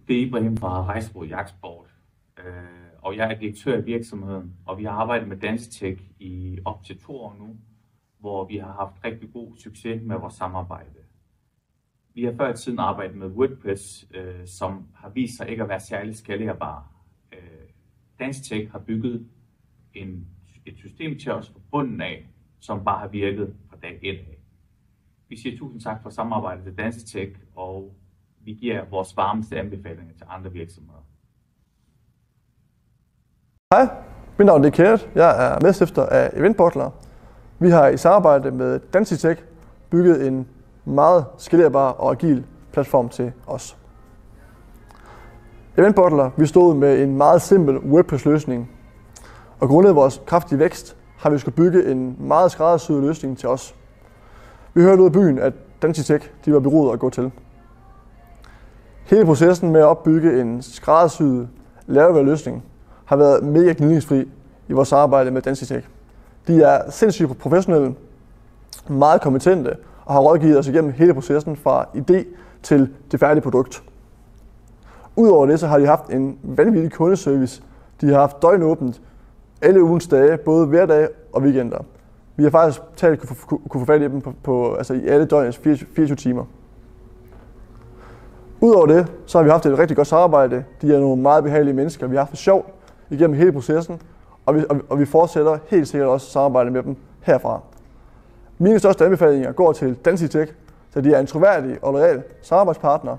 Det er Ibrahim fra Rejsbro Jagtsport, og jeg er direktør i virksomheden, og vi har arbejdet med Danstech i op til 2 år nu, hvor vi har haft rigtig god succes med vores samarbejde. Vi har før i tiden arbejdet med WordPress, som har vist sig ikke at være særlig skalerbar. Danstech har bygget et system til os fra bunden af, som bare har virket fra dag 1 af. Vi siger tusind tak for samarbejdet til Danstech, og vi giver vores varmeste anbefalinger til andre virksomheder. Hej, mit navn er Kenneth. Jeg er medstifter af Eventportal. Vi har i samarbejde med Danstech bygget en meget skalerbar og agil platform til os. Eventportal, vi stod med en meget simpel WordPress-løsning, og grundet vores kraftige vækst har vi skulle bygge en meget skræddersyet løsning til os. Vi hørte ud af byen, at Danstech var beroet at gå til. Hele processen med at opbygge en skræddersyet løsning har været mega gnidningsfri i vores arbejde med Danstech. De er sindssygt professionelle, meget kompetente og har rådgivet os igennem hele processen fra idé til det færdige produkt. Udover det så har de haft en vanvittig kundeservice. De har haft døgnåbent alle ugens dage, både hverdage og weekender. Vi har faktisk kunne få fat i dem i alle døgnets 24 timer. Udover det, så har vi haft et rigtig godt samarbejde. De er nogle meget behagelige mennesker. Vi har haft det sjovt igennem hele processen, og vi fortsætter helt sikkert også samarbejde med dem herfra. Mine største anbefalinger går til Danstech, da de er en troværdig og loyal samarbejdspartner,